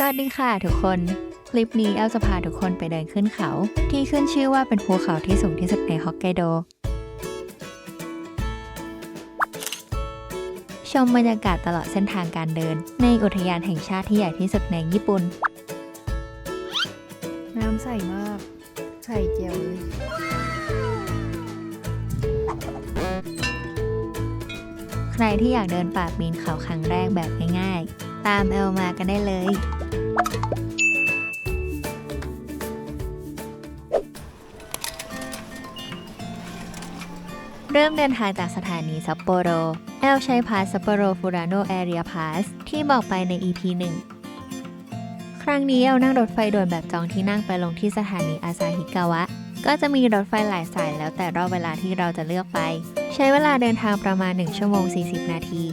วัสดีค่ะทุกคนคลิปนี้แอลจะพาทุกคนไปเดินขึ้นเขาที่ขึ้นชื่อว่าเป็นภูเขาที่สูงที่สุดในฮอกไกโดชมบรรยากาศตลอดเส้นทางการเดินในอุทยานแห่งชาติที่ใหญ่ที่สุดในญี่ปุ่นน้ำใสมากใสเจียวเลยใครที่อยากเดินป่าปีนเขาครั้งแรกแบบง่ายๆตามแอลมากันได้เลยเริ่มเดินทางจากสถานีซัปโปโรแอลใช้พาสซัปโปโรฟูรานโนแอเรียพาสที่บอกไปใน EP 1 ครั้งนี้แอลนั่งรถไฟด่วนแบบจองที่นั่งไปลงที่สถานีอาซาฮิกาวะก็จะมีรถไฟหลายสายแล้วแต่รอบเวลาที่เราจะเลือกไปใช้เวลาเดินทางประมาณ1 ชั่วโมง 40 นาที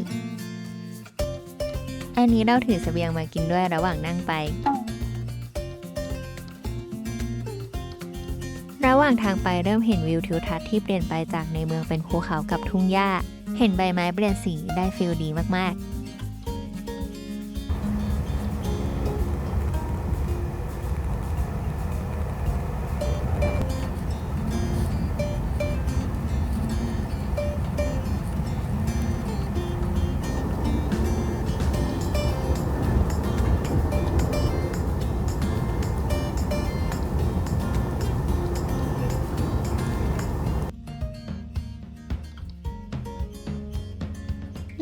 อันนี้เราถือเสบียงมากินด้วยระหว่างนั่งไประหว่างทางไปเริ่มเห็นวิวทิวทัศน์ที่เปลี่ยนไปจากในเมืองเป็นภูเขากับทุ่งหญ้าเห็นใบไม้เปลี่ยนสีได้ฟีลดีมากๆ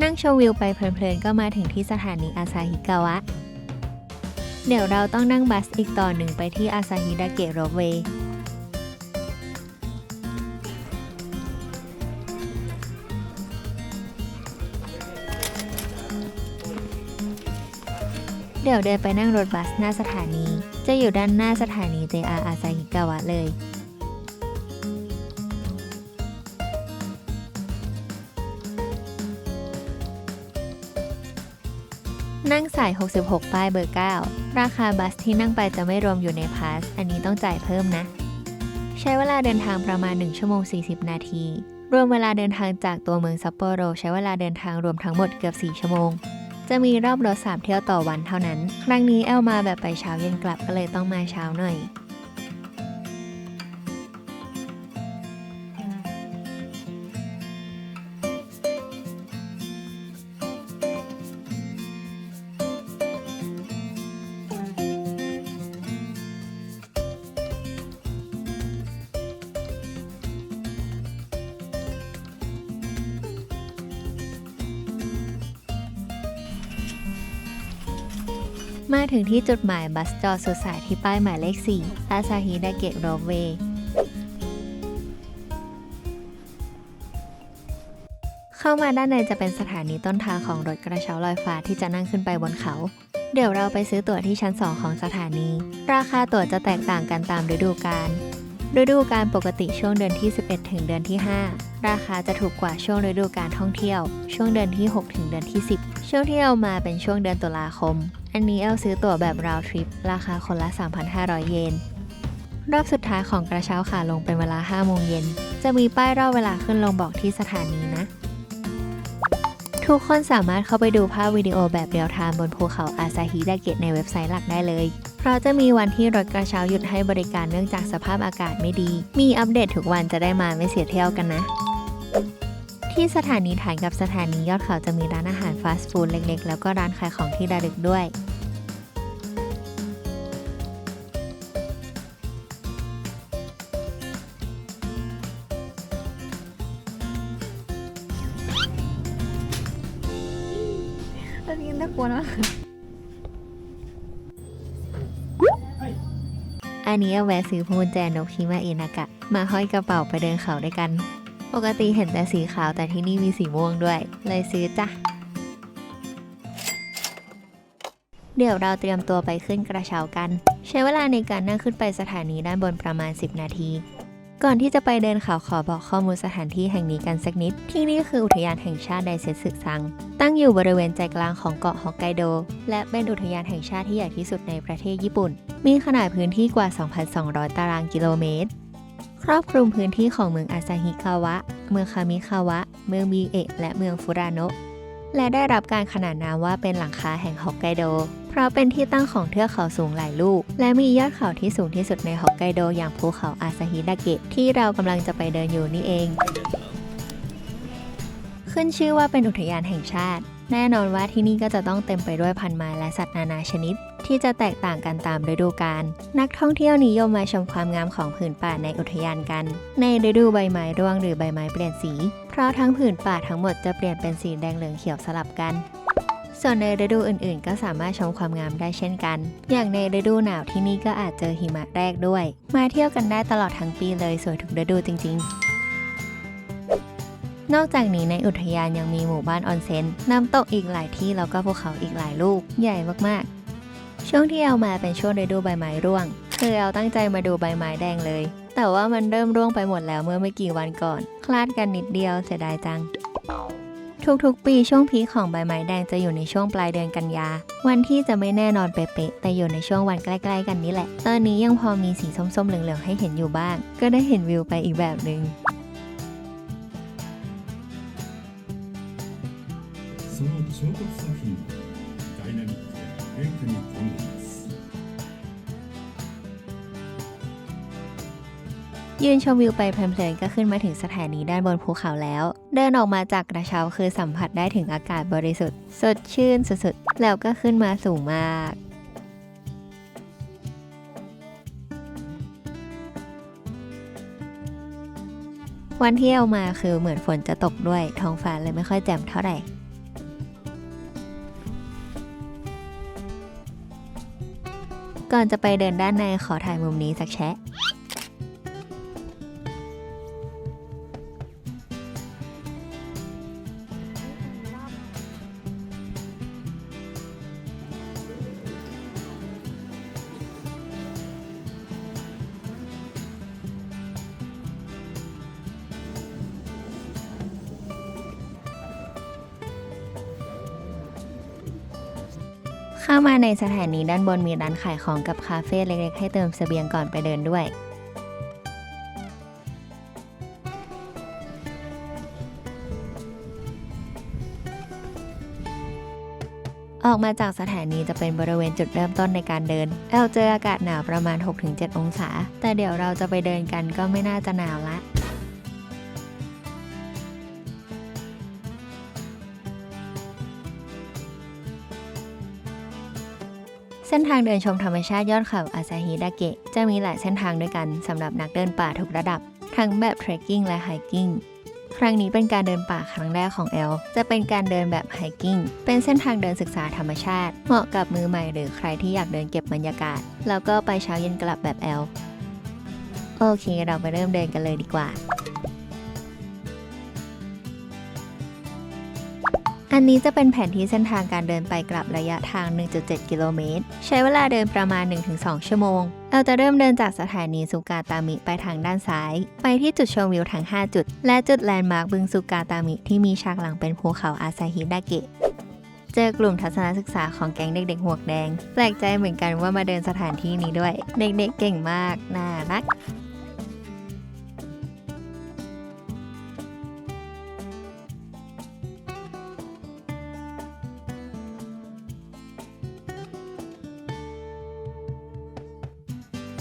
นั่งชมวิวไปเพลินๆก็มาถึงที่สถานีอาซาฮิกาวะเดี๋ยวเราต้องนั่งบัสอีกต่อหนึ่งไปที่อาซาฮิดาเกะโรเวย์เดี๋ยวเดินไปนั่งรถบัสหน้าสถานีจะอยู่ด้านหน้าสถานี JR อาซาฮิกาวะเลยนั่งสาย66ป้ายเบอร์9ราคาบัสที่นั่งไปจะไม่รวมอยู่ในพาสอันนี้ต้องจ่ายเพิ่มนะใช้เวลาเดินทางประมาณ1 ชั่วโมง 40 นาทีรวมเวลาเดินทางจากตัวเมืองซัปโปโรใช้เวลาเดินทางรวมทั้งหมดเกือบ4 ชั่วโมงจะมีรอบรถ3 เที่ยวต่อวันเท่านั้นครั้งนี้แอลมาแบบไปเช้าเย็นกลับก็เลยต้องมาเช้าหน่อยมาถึงที่จุดหมายบัสจอดสุดสายที่ป้ายหมายเลข 4 อาซาฮิดาเกะโรเวย์เข้ามาด้านในจะเป็นสถานีต้นทางของรถกระเช้าลอยฟ้าที่จะนั่งขึ้นไปบนเขาเดี๋ยวเราไปซื้อตั๋วที่ชั้น 2 ของสถานีราคาตั๋วจะแตกต่างกันตามฤดูกาลปกติช่วงเดือนที่ 11 ถึงเดือนที่ 5 ราคาจะถูกกว่าช่วงฤดูกาลท่องเที่ยวช่วงเดือนที่ 6 ถึงเดือนที่ 10 ช่วงที่เอามาเป็นช่วงเดือนตุลาคมอันนี้ซื้อตั๋วแบบ round trip ราคาคนละ 3,500 เยนรอบสุดท้ายของกระเช้าขาลงเป็นเวลา 5 โมงเย็นจะมีป้ายรอบเวลาขึ้นลงบอกที่สถานีนะทุกคนสามารถเข้าไปดูภาพวิดีโอแบบเรียลไทม์บนภูเขาอาซาฮิดาเกะในเว็บไซต์หลักได้เลยเพราะจะมีวันที่รถกระเช้าหยุดให้บริการเนื่องจากสภาพอากาศไม่ดีมีอัปเดตทุกวันจะได้มาไม่เสียเที่ยวกันนะที่สถานีฐานกับสถานียอดเขาจะมีร้านอาหารฟาสต์ฟู้ดเล็กๆแล้วก็ร้านขายของที่ระลึกด้วยตอนนี้น่ากลัวนะอันนี้แวะซื้อพวงกุญแจนกชิมาเอนากะมาห้อยกระเป๋าไปเดินเขาด้วยกันปกติเห็นแต่สีขาวแต่ที่นี่มีสีม่วงด้วยเลยซื้อจ้ะเดี๋ยวเราเตรียมตัวไปขึ้นกระเช้ากันใช้เวลาในการนั่งขึ้นไปสถานีด้านบนประมาณ10 นาทีก่อนที่จะไปเดินเขาขอบอกข้อมูลสถานที่แห่งนี้กันสักนิดที่นี่คืออุทยานแห่งชาติไดเซตสึซังตั้งอยู่บริเวณใจกลางของเกาะฮอกไกโดและเป็นอุทยานแห่งชาติที่ใหญ่ที่สุดในประเทศญี่ปุ่นมีขนาดพื้นที่กว่า 2,200 ตารางกิโลเมตรครอบคลุมพื้นที่ของเมืองอาซาฮิคาวะเมืองคามิคาวะเมืองมิเอะและเมืองฟุราโนะและได้รับการขนานนามว่าเป็นหลังคาแห่งฮอกไกโดเพ ราะเป็นที่ตั้งของเทือกเขาสูงหลายลูกและมียอดเขาที่สูงที่สุดในฮอกไกโดอย่างภูเขาอาซาฮิดาเกะที่เรากำลังจะไปเดินอยู่นี่เองขึ้นชื่อว่าเป็นอุทยานแห่งชาติแน่นอนว่าที่นี่ก็จะต้องเต็มไปด้วยพันธุ์ไม้และสัตว์นานาชนิดที่จะแตกต่างกันตามฤดูกาลนักท่องเที่ยวนิยมมาชมความงามของผืนป่าในอุทยานกันในฤดูใบไม้ร่วงหรือใบไม้เปลี่ยนสีเพราะทั้งผืนป่าทั้งหมดจะเปลี่ยนเป็นสีแดงเหลืองเขียวสลับกันส่วนในฤดูอื่นๆก็สามารถชมความงามได้เช่นกันอย่างในฤดูหนาวที่นี่ก็อาจเจอหิมะแรกด้วยมาเที่ยวกันได้ตลอดทั้งปีเลยสวยทุกฤดูจริงๆนอกจากนี้ในอุทยานยังมีหมู่บ้านออนเซ็นน้ำตกอีกหลายที่แล้วก็ภูเขาอีกหลายลูกใหญ่มากๆช่วงที่เอามาเป็นช่วงฤดูใบไม้ร่วงคือเอาตั้งใจมาดูใบไม้แดงเลยแต่ว่ามันเริ่มร่วงไปหมดแล้วเมื่อไม่กี่วันก่อนคลาดกันนิดเดียวเสียดายจังทุกๆปีช่วงพีคของใบไม้แดงจะอยู่ในช่วงปลายเดือนกันยาวันที่จะไม่แน่นอนเป๊ะๆแต่อยู่ในช่วงวันใกล้ๆกันนี่แหละตอนนี้ยังพอมีสีส้มๆเหลืองๆให้เห็นอยู่บ้างก็ได้เห็นวิวไปอีกแบบนึงその彫刻作品はダイナミックで変化に富んでいますยืนชมวิวไปเพลินๆก็ขึ้นมาถึงสถานีด้านบนภูเขาแล้วเดินออกมาจากกระเช้าคือสัมผัสได้ถึงอากาศบริสุทธิ์สดชื่นสุดๆแล้วก็ขึ้นมาสูงมากวันที่เอามาคือเหมือนฝนจะตกด้วยท้องฟ้าเลยไม่ค่อยแจ่มเท่าไหร่ก่อนจะไปเดินด้านในขอถ่ายมุมนี้สักแชะเข้ามาในสถานีด้านบนมีร้านขายของกับคาเฟ่เล็กๆให้เติมเสบียงก่อนไปเดินด้วยออกมาจากสถานีจะเป็นบริเวณจุดเริ่มต้นในการเดินเจออากาศหนาวประมาณ 6-7 องศาแต่เดี๋ยวเราจะไปเดินกันก็ไม่น่าจะหนาวละเส้นทางเดินชมธรรมชาติยอดเขาอาซาฮิดาเกะจะมีหลายเส้นทางด้วยกันสำหรับนักเดินป่าทุกระดับทั้งแบบเทรคกิ้งและไฮกิ้งครั้งนี้เป็นการเดินป่าครั้งแรกของแอลจะเป็นการเดินแบบไฮกิ้งเป็นเส้นทางเดินศึกษาธรรมชาติเหมาะกับมือใหม่หรือใครที่อยากเดินเก็บบรรยากาศแล้วก็ไปเช้าเย็นกลับแบบแอลโอเคเราไปเริ่มเดินกันเลยดีกว่าอันนี้จะเป็นแผนที่เส้นทางการเดินไปกลับระยะทาง 1.7 กิโลเมตรใช้เวลาเดินประมาณ 1-2 ชั่วโมงเราจะเริ่มเดินจากสถานีสุกาตามิไปทางด้านซ้ายไปที่จุดชมวิวทั้ง 5 จุดและจุดแลนด์มาร์คบึงสุกาตามิที่มีฉากหลังเป็นภูเขาอาซาฮิดาเกะเจอกลุ่มทัศนศึกษาของแก๊งเด็กๆหมวกแดงแปลกใจเหมือนกันว่ามาเดินสถานที่นี้ด้วยเด็กๆเก่งมากน่ารัก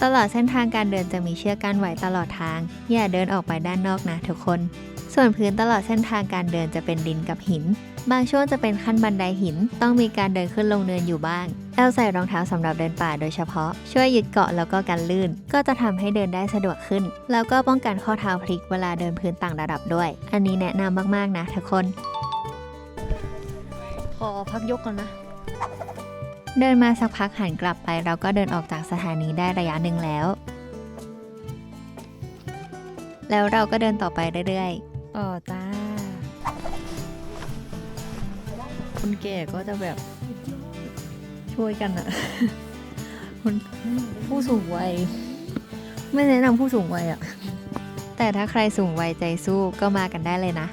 ตลอดเส้นทางการเดินจะมีเชือกกั้นไว้ตลอดทางอย่าเดินออกไปด้านนอกนะทุกคนส่วนพื้นตลอดเส้นทางการเดินจะเป็นดินกับหินบางช่วงจะเป็นขั้นบันไดหินต้องมีการเดินขึ้นลงเนินอยู่บ้างใส่รองเท้าสำหรับเดินป่าโดยเฉพาะช่วยยึดเกาะแล้วก็กันลื่นก็จะทำให้เดินได้สะดวกขึ้นแล้วก็ป้องกันข้อเท้าพลิกเวลาเดินพื้นต่างระดับด้วยอันนี้แนะนำมากๆนะทุกคนขอพักยกก่อนนะเดินมาสักพักหันกลับไปเราก็เดินออกจากสถานีได้ระยะหนึ่งแล้วเราก็เดินต่อไปเรื่อยๆจ้าคนแก่ก็จะแบบช่วยกันอะคนผู้สูงวัยไม่แนะนำผู้สูงวัยอะแต่ถ้าใครสูงวัยใจสู้ก็มากันได้เลยนะ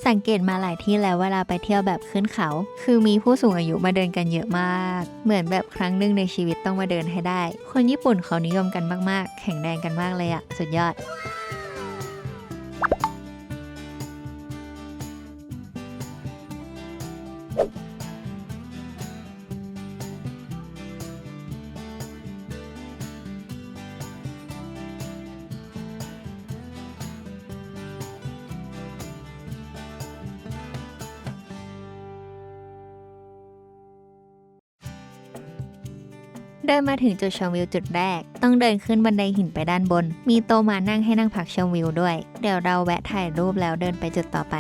สังเกตมาหลายที่แล้วเวลาไปเที่ยวแบบขึ้นเขาคือมีผู้สูงอายุมาเดินกันเยอะมากเหมือนแบบครั้งหนึ่งในชีวิตต้องมาเดินให้ได้คนญี่ปุ่นเขานิยมกันมากๆแข็งแรงกันมากเลยอะสุดยอด เดินมาถึงจุดชมวิวจุดแรก ต้องเดินขึ้นบันไดหินไปด้านบน มีโต๊ะมานั่งให้นั่งพักชมวิวด้วย เดี๋ยวเราแวะถ่ายรูปแล้วเดินไปจุดต่อไป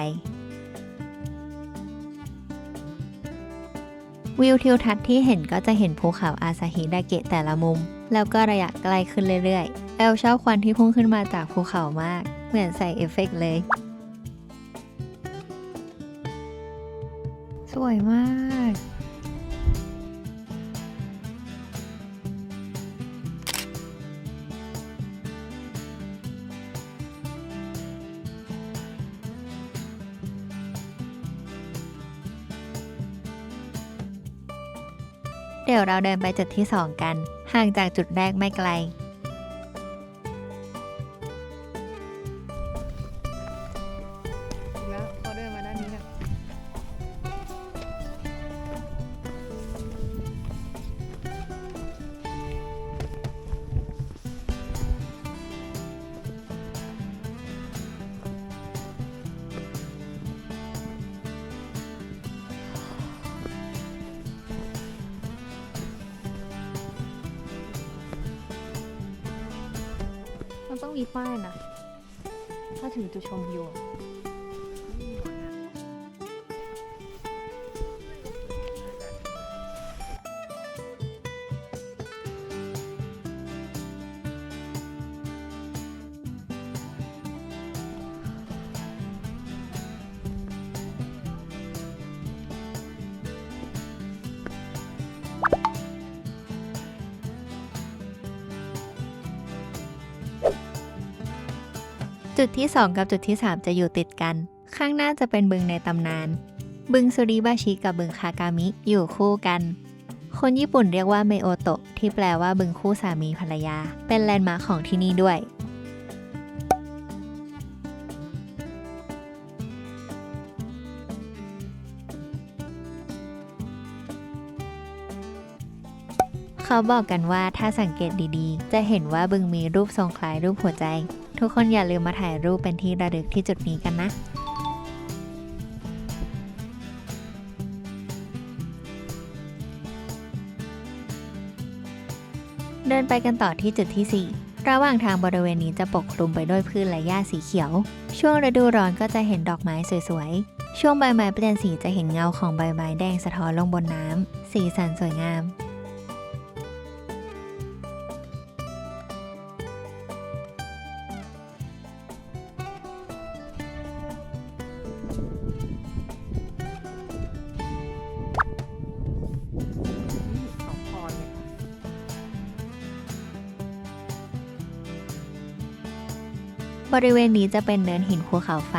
วิวทิวทัศน์ที่เห็นก็จะเห็นภูเขาอาซาฮิดาเกะแต่ละมุม แล้วก็ระยะไกลขึ้นเรื่อยๆ แอลชอบควันที่พุ่งขึ้นมาจากภูเขามาก เหมือนใส่เอฟเฟกต์เลย สวยมาก เดี๋ยวเราเดินไปจุดที่ 2 กัน ห่างจากจุดแรกไม่ไกล แล้วเขาเดินมาด้านนี้ค่ะมันต้องมีป้ายนะ ถ้าถึงจุดชมวิวอะ จุดที่ 2 กับจุดที่ 3 จะอยู่ติดกัน ข้างหน้าจะเป็นบึงในตำนาน บึงสุริบาชิกับบึงคากามิอยู่คู่กัน คนญี่ปุ่นเรียกว่าเมโอโตะที่แปลว่าบึงคู่สามีภรรยา เป็นแลนด์มาร์คของที่นี่ด้วย เขาบอกกันว่าถ้าสังเกตดีๆ จะเห็นว่าบึงมีรูปทรงคล้ายรูปหัวใจ ทุกคนอย่าลืมมาถ่ายรูปเป็นที่ระลึกที่จุดนี้กันนะ เดินไปกันต่อที่จุดที่ 4 ระหว่างทางบริเวณนี้จะปกคลุมไปด้วยพืชและหญ้าสีเขียว ช่วงฤดูร้อนก็จะเห็นดอกไม้สวยๆ ช่วงใบไม้เปลี่ยนสีจะเห็นเงาของใบไม้แดงสะท้อนลงบนน้ำ สีสันสวยงาม สองพรเลยค่ะ บริเวณนี้จะเป็นเนินหินภูเขาไฟ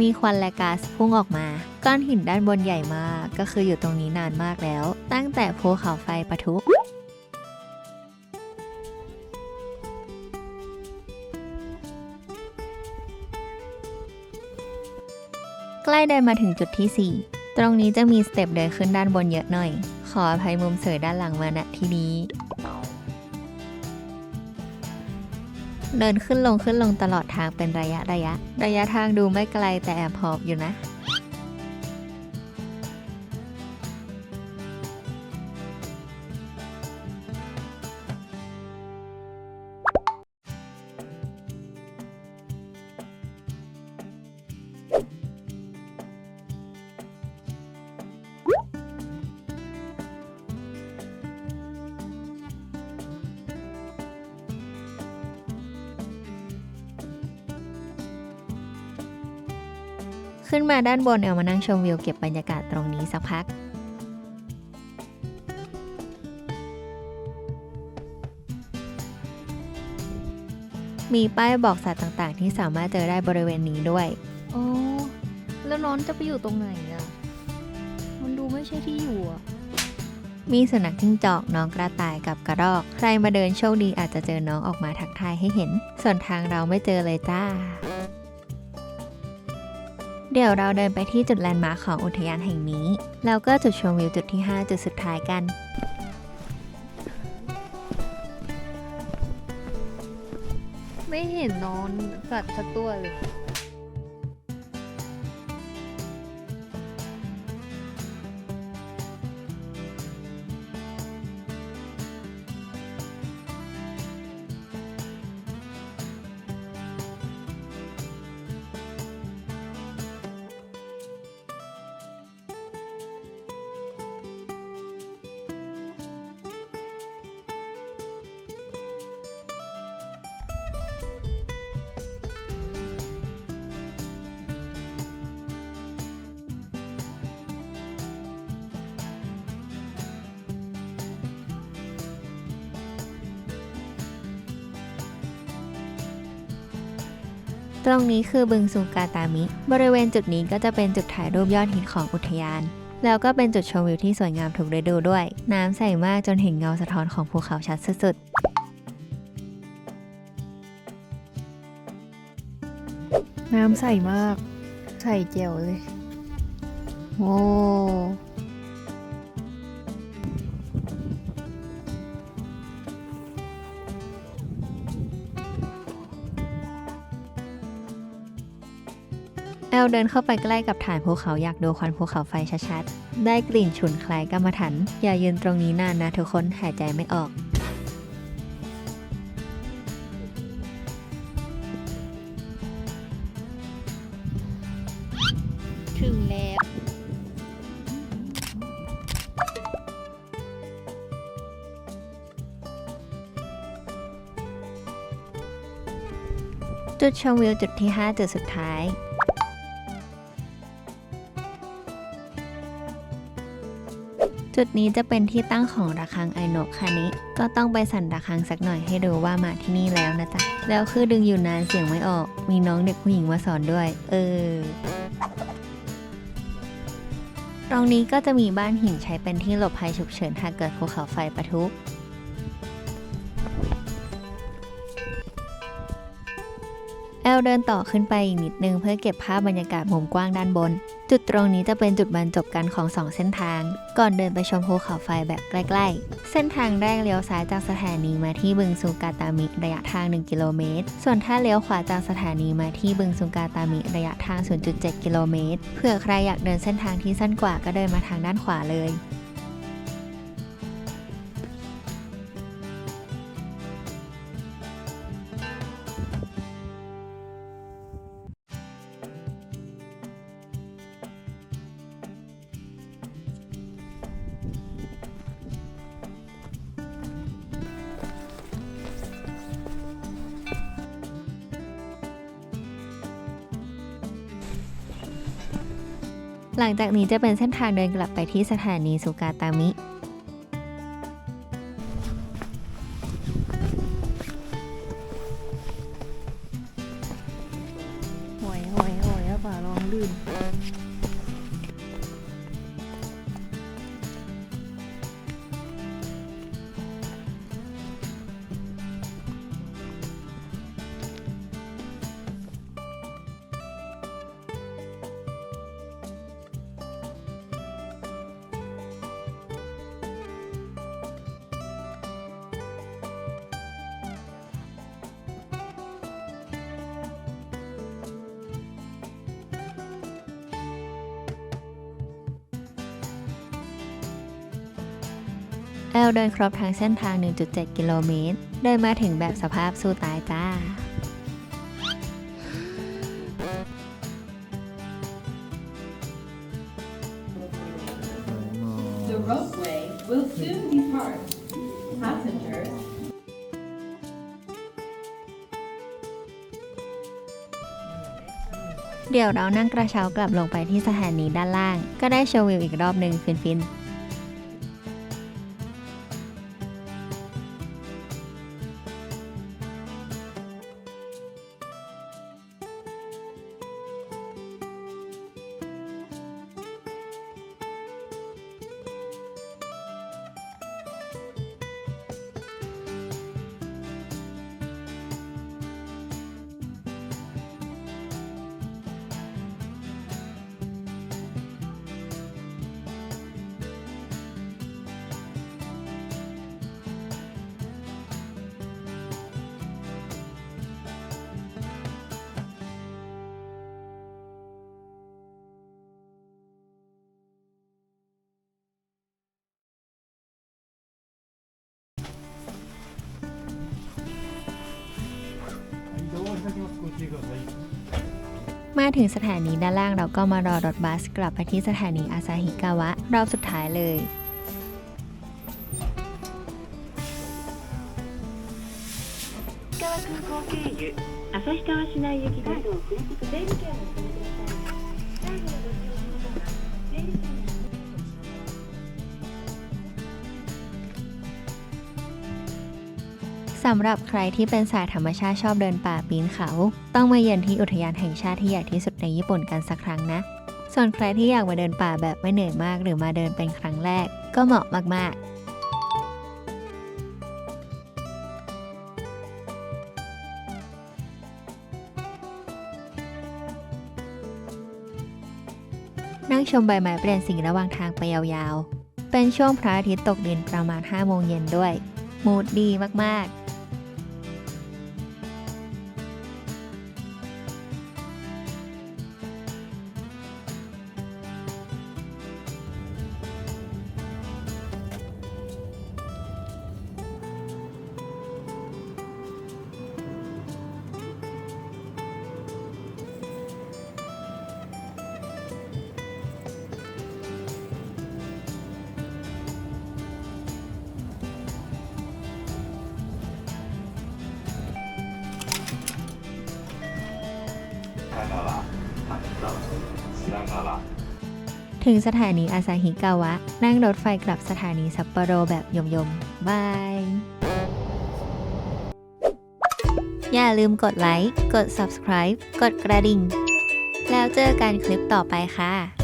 มีควันและก๊าซพุ่งออกมา ก้อนหินด้านบนใหญ่มาก ก็คืออยู่ตรงนี้นานมากแล้ว ตั้งแต่ภูเขาไฟปะทุ ใกล้เดินมาถึงจุดที่ 4 ตรงนี้จะมีสเต็ปเดินขึ้นด้านบนเยอะหน่อย ขออภัยมุมเสยด้านหลังมาณที่นี้ เดินขึ้นลงตลอดทางเป็นระยะทางดูไม่ไกลแต่แอบหอบอยู่นะ ขึ้นมาด้านบนเอามานั่งชมวิวเก็บบรรยากาศตรงนี้สักพัก มีป้ายบอกสัตว์ต่างๆ ที่สามารถเจอได้บริเวณนี้ด้วย อ๋อ แล้วน้องจะไปอยู่ตรงไหนอ่ะ มันดูไม่ใช่ที่อยู่อ่ะ มีสุนัขจิ้งจอกน้องกระต่ายกับกระรอก ใครมาเดินโชคดีอาจจะเจอน้องออกมาทักทายให้เห็น ส่วนทางเราไม่เจอเลยจ้า เดี๋ยวเราเดินไปที่จุดแลนด์มาร์คของอุทยานแห่งนี้ แล้วก็จุดชมวิวจุดที่ 5 จุดสุดท้ายกัน ไม่เห็นนอนสัตว์สักตัวเลย ตรงนี้คือบึงซูกาตามิ บริเวณจุดนี้ก็จะเป็นจุดถ่ายรูปยอดฮิตของอุทยาน แล้วก็เป็นจุดชมวิวที่สวยงามทุกฤดูด้วย น้ำใสมากจนเห็นเงาสะท้อนของภูเขาชัดสุด น้ำใสมาก ใสแจ๋วเลย โอ้ แอลเดินเข้าไปใกล้กับฐานภูเขาอยากดูควันภูเขาไฟชัดๆ ได้กลิ่นฉุนคล้ายกรรมฐานอย่ายืนตรงนี้นานนะทุกคนหายใจไม่ออก ถึงแล้ว จุดชมวิวจุดที่ 5 จุดสุดท้าย จุดนี้จะเป็นที่ตั้งของระฆังไอโนะคานิก็ต้องไปสั่นระฆังสักหน่อยให้ดูว่ามาที่นี่แล้วนะจ๊ะ แล้วคือดึงอยู่นานเสียงไม่ออก มีน้องเด็กผู้หญิงมาสอนด้วย ตรงนี้ก็จะมีบ้านหินใช้เป็นที่หลบภัยฉุกเฉินหากเกิดภูเขาไฟปะทุ แอลเดินต่อขึ้นไปอีกนิดนึงเพื่อเก็บภาพบรรยากาศมุมกว้างด้านบน จุดตรงนี้จะเป็นจุดบรรจบกันของ2เส้นทาง ก่อนเดินไปชมภูเขาไฟแบบใกล้ๆ เส้นทางแรกเลี้ยวซ้ายจากสถานีมาที่บึงซูกาตามิระยะทาง 1 กิโลเมตร ส่วนถ้าเลี้ยวขวาจากสถานีมาที่บึงซูกาตามิระยะทาง 0.7 กิโลเมตร เผื่อใครอยากเดินเส้นทางที่สั้นกว่าก็เดินมาทางด้านขวาเลย หลังจากนี้จะเป็นเส้นทางเดินกลับไปที่สถานีซูกาตามิ หอยอะป่าลองลื่น แอลเดินครบทั้งเส้นทาง 1.7 กิโลเมตร เดินมาถึงแบบสภาพสู้ตายจ้า The roadway will soon depart. Passengers, เดี๋ยวเรานั่งกระเช้ากลับลงไปที่สถานีด้านล่าง ก็ได้ชมวิวอีกรอบหนึ่งฟินๆมาถึงสถานีด้านล่างเราก็มารอรถบัสกลับไปที่สถานีอาซาฮิกาวะรอบสุดท้ายเลย 石川空港経由旭川市内行きです。整理券をお進めください。最後のご利用の方は整理券を ส สำหรับใครที่เป็นสายธรรมชาติชอบเดินป่าปีนเขา ต้องมาเยือนที่อุทยานแห่งชาติที่ใหญ่ที่สุดในญี่ปุ่นกันสักครั้งนะ ส่วนใครที่อยากมาเดินป่าแบบไม่เหนื่อยมากหรือมาเดินเป็นครั้งแรกก็เหมาะมากๆ นั่งชมใบไม้เปลี่ยนสีระหว่างทางไปยาวๆ เป็นช่วงพระอาทิตย์ตกดินประมาณ 5 โมงเย็นด้วย มูดดีมากๆ ถึงสถานีอาซาฮิกาวะ นั่งรถไฟกลับสถานีซัปโปโรแบบยมๆ บาย อย่าลืมกดไลค์ กด subscribe กดกระดิ่ง แล้วเจอกันคลิปต่อไปค่ะ